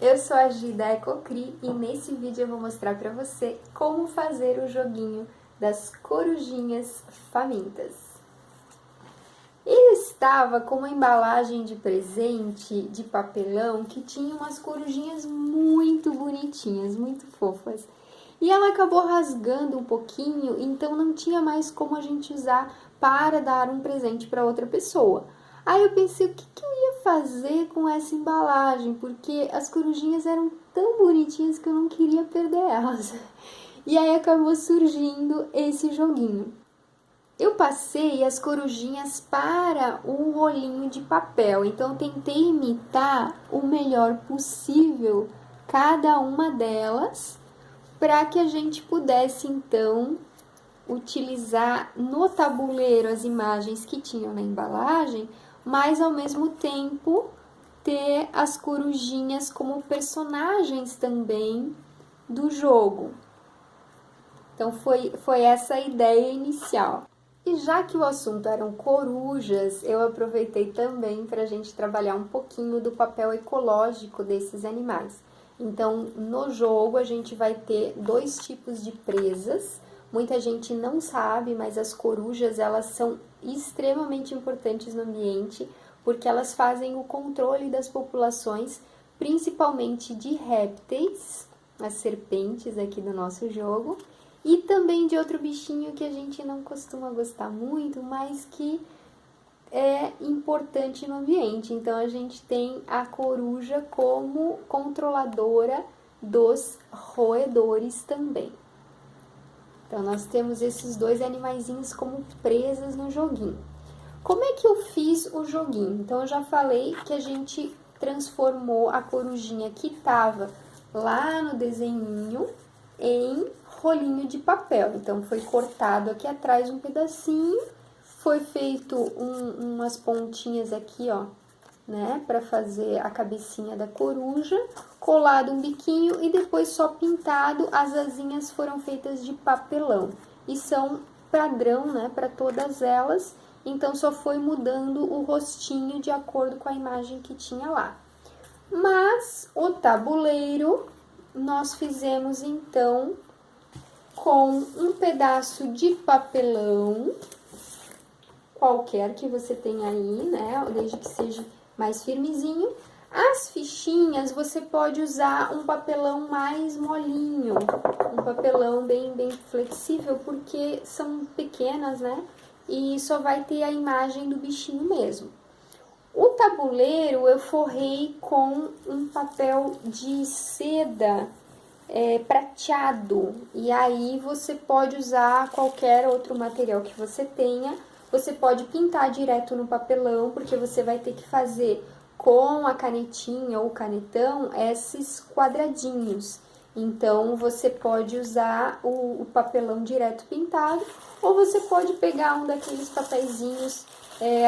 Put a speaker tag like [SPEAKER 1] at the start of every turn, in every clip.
[SPEAKER 1] Eu sou a Gi da Ecocri e nesse vídeo eu vou mostrar para você como fazer o joguinho das corujinhas famintas. Eu estava com uma embalagem de presente de papelão que tinha umas corujinhas muito bonitinhas, muito fofas. E ela acabou rasgando um pouquinho, então não tinha mais como a gente usar para dar um presente para outra pessoa. Aí eu pensei, o que eu ia fazer com essa embalagem? Porque as corujinhas eram tão bonitinhas que eu não queria perder elas. E aí acabou surgindo esse joguinho. Eu passei as corujinhas para um rolinho de papel, então eu tentei imitar o melhor possível cada uma delas, para que a gente pudesse então utilizar no tabuleiro as imagens que tinham na embalagem, mas ao mesmo tempo ter as corujinhas como personagens também do jogo. Então foi essa a ideia inicial. E já que o assunto eram corujas, eu aproveitei também para a gente trabalhar um pouquinho do papel ecológico desses animais. Então, no jogo a gente vai ter dois tipos de presas. Muita gente não sabe, mas as corujas, elas são extremamente importantes no ambiente, porque elas fazem o controle das populações, principalmente de répteis, as serpentes aqui do nosso jogo, e também de outro bichinho que a gente não costuma gostar muito, mas que é importante no ambiente. Então, a gente tem a coruja como controladora dos roedores também. Então, nós temos esses dois animaizinhos como presas no joguinho. Como é que eu fiz o joguinho? Então, eu já falei que a gente transformou a corujinha que estava lá no desenhinho em rolinho de papel. Então, foi cortado aqui atrás um pedacinho, foi feito umas pontinhas aqui, ó, né, para fazer a cabecinha da coruja, colado um biquinho e depois só pintado, as asinhas foram feitas de papelão. E são padrão, né, para todas elas, então só foi mudando o rostinho de acordo com a imagem que tinha lá. Mas o tabuleiro nós fizemos então com um pedaço de papelão, qualquer que você tenha aí, né, desde que seja mais firmezinho. As fichinhas você pode usar um papelão mais molinho, um papelão bem flexível, porque são pequenas, né, e só vai ter a imagem do bichinho mesmo. O tabuleiro eu forrei com um papel de seda prateado, e aí você pode usar qualquer outro material que você tenha. Você pode pintar direto no papelão, porque você vai ter que fazer com a canetinha ou canetão esses quadradinhos. Então, você pode usar o papelão direto pintado, ou você pode pegar um daqueles papeizinhos,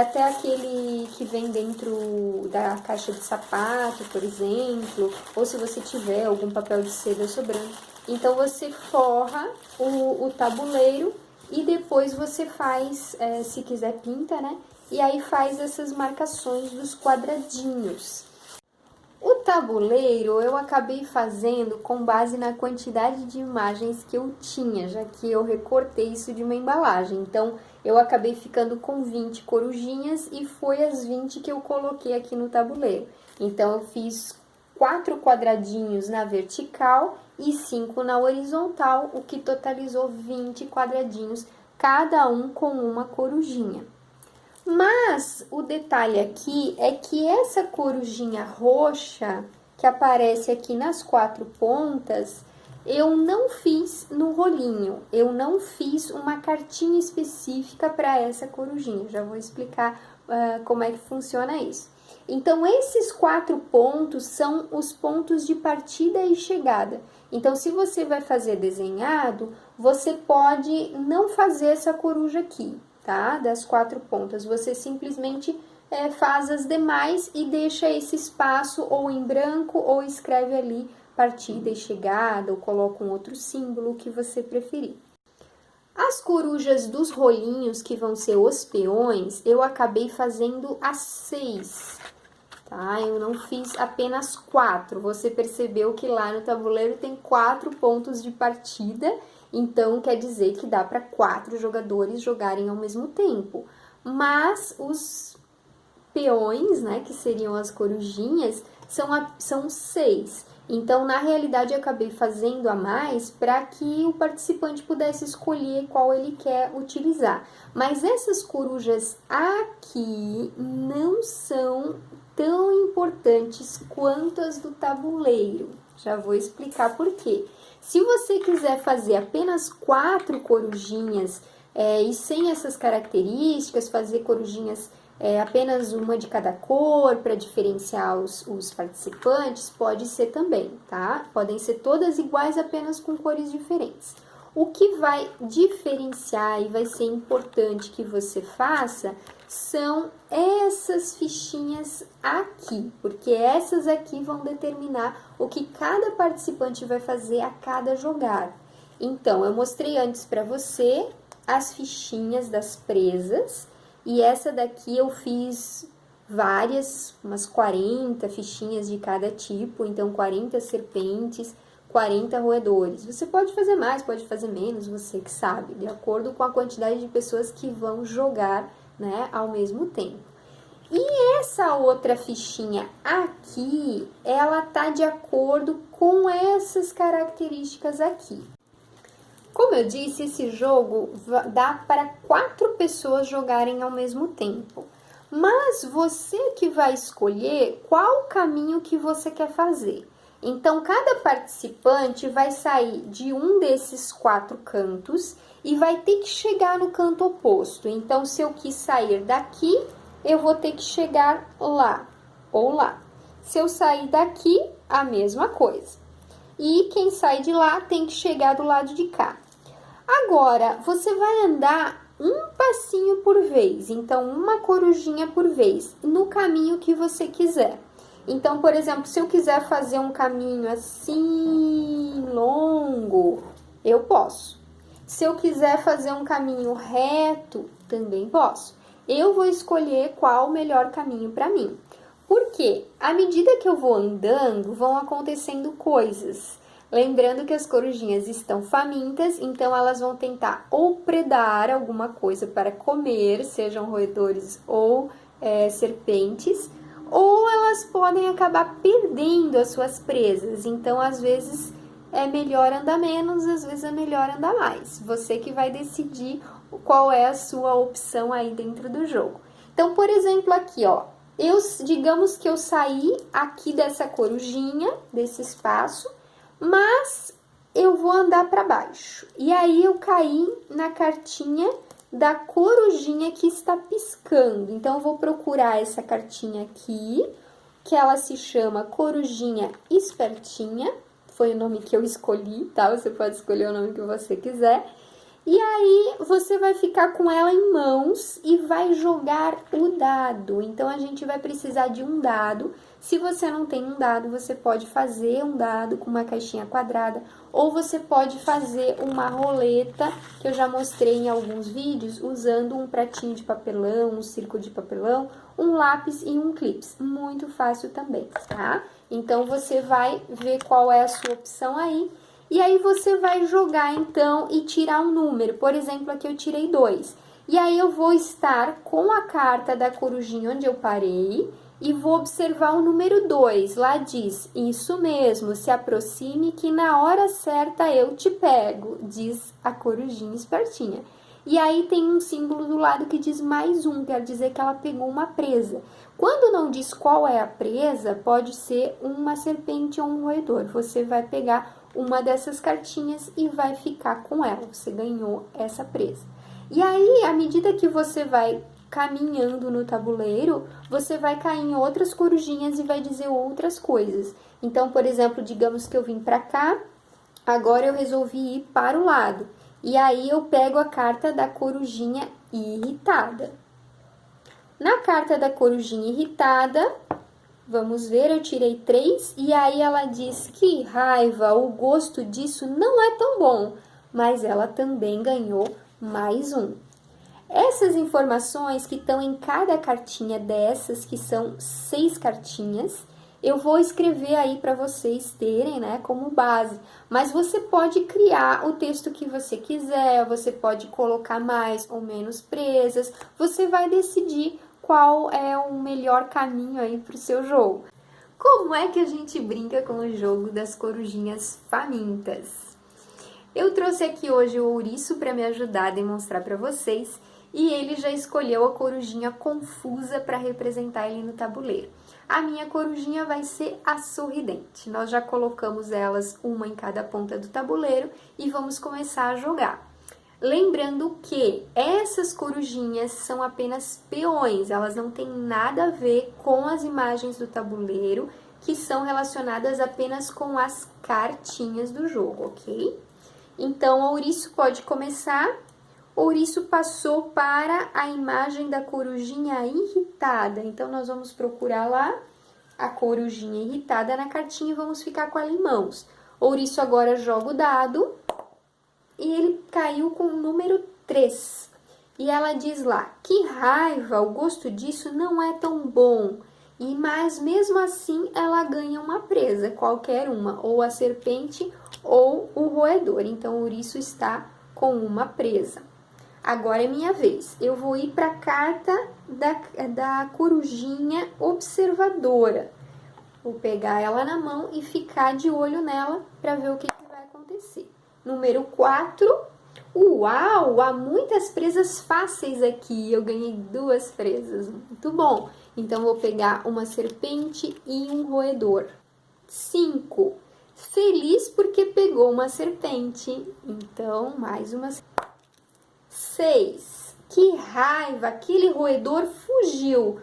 [SPEAKER 1] até aquele que vem dentro da caixa de sapato, por exemplo, ou se você tiver algum papel de seda sobrando. Então, você forra o tabuleiro e depois você faz, se quiser pinta, né? E aí faz essas marcações dos quadradinhos. O tabuleiro eu acabei fazendo com base na quantidade de imagens que eu tinha, já que eu recortei isso de uma embalagem. Então, eu acabei ficando com 20 corujinhas e foi as 20 que eu coloquei aqui no tabuleiro. Então, eu fiz 4 quadradinhos na vertical e 5 na horizontal, o que totalizou 20 quadradinhos, cada um com uma corujinha. Mas o detalhe aqui é que essa corujinha roxa que aparece aqui nas 4 pontas, eu não fiz no rolinho, eu não fiz uma cartinha específica para essa corujinha. Já vou explicar como é que funciona isso. Então, esses 4 pontos são os pontos de partida e chegada. Então, se você vai fazer desenhado, você pode não fazer essa coruja aqui, tá? Das 4 pontas, você simplesmente faz as demais e deixa esse espaço ou em branco ou escreve ali partida e chegada ou coloca um outro símbolo, o que você preferir. As corujas dos rolinhos, que vão ser os peões, eu acabei fazendo as 6. tá? Eu não fiz apenas 4. Você percebeu que lá no tabuleiro tem 4 pontos de partida, então quer dizer que dá para 4 jogadores jogarem ao mesmo tempo. Mas os peões, né, que seriam as corujinhas, são 6. Então, na realidade, eu acabei fazendo a mais para que o participante pudesse escolher qual ele quer utilizar. Mas essas corujas aqui não são tão importantes quanto as do tabuleiro. Já vou explicar por quê. Se você quiser fazer apenas 4 corujinhas e sem essas características, fazer corujinhas apenas uma de cada cor para diferenciar os participantes, pode ser também, tá? Podem ser todas iguais, apenas com cores diferentes. O que vai diferenciar e vai ser importante que você faça são essas fichinhas aqui, porque essas aqui vão determinar o que cada participante vai fazer a cada jogada. Então, eu mostrei antes para você as fichinhas das presas, e essa daqui eu fiz várias, umas 40 fichinhas de cada tipo, então 40 serpentes, 40 roedores. Você pode fazer mais, pode fazer menos, você que sabe, de acordo com a quantidade de pessoas que vão jogar, né, ao mesmo tempo. E essa outra fichinha aqui, ela tá de acordo com essas características aqui. Como eu disse, esse jogo dá para 4 pessoas jogarem ao mesmo tempo. Mas você que vai escolher qual caminho que você quer fazer. Então, cada participante vai sair de um desses 4 cantos e vai ter que chegar no canto oposto. Então, se eu quis sair daqui, eu vou ter que chegar lá ou lá. Se eu sair daqui, a mesma coisa. E quem sai de lá tem que chegar do lado de cá. Agora, você vai andar um passinho por vez, então uma corujinha por vez, no caminho que você quiser. Então, por exemplo, se eu quiser fazer um caminho assim, longo, eu posso. Se eu quiser fazer um caminho reto, também posso. Eu vou escolher qual o melhor caminho para mim. Porque, à medida que eu vou andando, vão acontecendo coisas. Lembrando que as corujinhas estão famintas, então elas vão tentar ou predar alguma coisa para comer, sejam roedores ou serpentes, ou elas podem acabar perdendo as suas presas. Então, às vezes, é melhor andar menos, às vezes é melhor andar mais. Você que vai decidir qual é a sua opção aí dentro do jogo. Então, por exemplo, aqui, ó, digamos que eu saí aqui dessa corujinha, desse espaço, mas eu vou andar para baixo. E aí, eu caí na cartinha da corujinha que está piscando. Então, eu vou procurar essa cartinha aqui, que ela se chama Corujinha Espertinha. Foi o nome que eu escolhi, tá? Você pode escolher o nome que você quiser. E aí, você vai ficar com ela em mãos e vai jogar o dado. Então, a gente vai precisar de um dado. Se você não tem um dado, você pode fazer um dado com uma caixinha quadrada. Ou você pode fazer uma roleta, que eu já mostrei em alguns vídeos, usando um pratinho de papelão, um círculo de papelão, um lápis e um clips. Muito fácil também, tá? Então, você vai ver qual é a sua opção aí. E aí, você vai jogar, então, e tirar um número. Por exemplo, aqui eu tirei 2. E aí, eu vou estar com a carta da corujinha onde eu parei e vou observar o número 2. Lá diz, isso mesmo, se aproxime que na hora certa eu te pego, diz a corujinha espertinha. E aí, tem um símbolo do lado que diz mais um, quer dizer que ela pegou uma presa. Quando não diz qual é a presa, pode ser uma serpente ou um roedor. Você vai pegar uma dessas cartinhas e vai ficar com ela. Você ganhou essa presa. E aí, à medida que você vai caminhando no tabuleiro, você vai cair em outras corujinhas e vai dizer outras coisas. Então, por exemplo, digamos que eu vim pra cá, agora eu resolvi ir para o lado. E aí, eu pego a carta da corujinha irritada. Na carta da corujinha irritada, vamos ver, eu tirei 3 e aí ela diz que raiva, o gosto disso não é tão bom, mas ela também ganhou mais um. Essas informações que estão em cada cartinha dessas, que são 6 cartinhas, eu vou escrever aí para vocês terem, né, como base. Mas você pode criar o texto que você quiser, você pode colocar mais ou menos presas, você vai decidir qual é o melhor caminho aí para o seu jogo. Como é que a gente brinca com o jogo das corujinhas famintas? Eu trouxe aqui hoje o ouriço para me ajudar a demonstrar para vocês e ele já escolheu a corujinha confusa para representar ele no tabuleiro. A minha corujinha vai ser a sorridente. Nós já colocamos elas uma em cada ponta do tabuleiro e vamos começar a jogar. Lembrando que essas corujinhas são apenas peões, elas não têm nada a ver com as imagens do tabuleiro, que são relacionadas apenas com as cartinhas do jogo, ok? Então, o ouriço pode começar. O ouriço passou para a imagem da corujinha irritada. Então, nós vamos procurar lá a corujinha irritada na cartinha e vamos ficar com ela em mãos. O ouriço agora joga o dado e ele caiu com o número 3. E ela diz lá, que raiva, o gosto disso não é tão bom. Mas mesmo assim ela ganha uma presa, qualquer uma, ou a serpente ou o roedor. Então, o ouriço está com uma presa. Agora é minha vez. Eu vou ir para a carta da corujinha observadora. Vou pegar ela na mão e ficar de olho nela para ver o que vai acontecer. Número 4. Uau! Há muitas presas fáceis aqui. Eu ganhei 2 presas. Muito bom. Então, vou pegar uma serpente e um roedor. 5. Feliz porque pegou uma serpente. Então, mais uma. 6. Que raiva! Aquele roedor fugiu.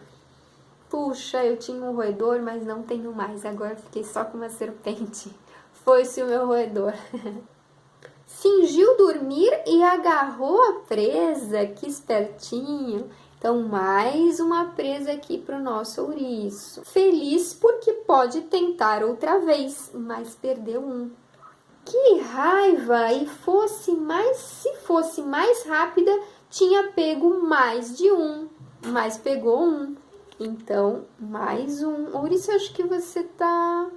[SPEAKER 1] Puxa, eu tinha um roedor, mas não tenho mais. Agora fiquei só com uma serpente. Foi-se o meu roedor. Fingiu dormir e agarrou a presa. Que espertinho. Então, mais uma presa aqui para o nosso ouriço. Feliz porque pode tentar outra vez, mas perdeu um. Que raiva! E se fosse mais rápida, tinha pego mais de um, mas pegou um. Então, mais um. Ouriço, acho que você tá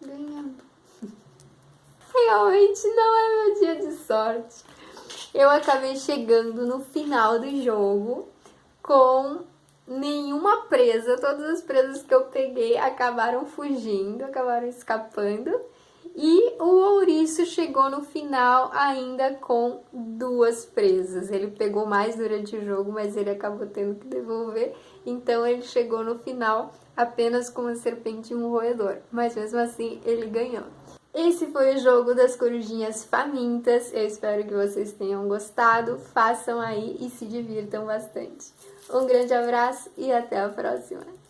[SPEAKER 1] ganhando. Realmente não é meu dia de sorte. Eu acabei chegando no final do jogo com nenhuma presa. Todas as presas que eu peguei acabaram fugindo, acabaram escapando. E o ouriço chegou no final ainda com 2 presas. Ele pegou mais durante o jogo, mas ele acabou tendo que devolver. Então, ele chegou no final apenas com uma serpente e um roedor. Mas, mesmo assim, ele ganhou. Esse foi o jogo das corujinhas famintas. Eu espero que vocês tenham gostado. Façam aí e se divirtam bastante. Um grande abraço e até a próxima!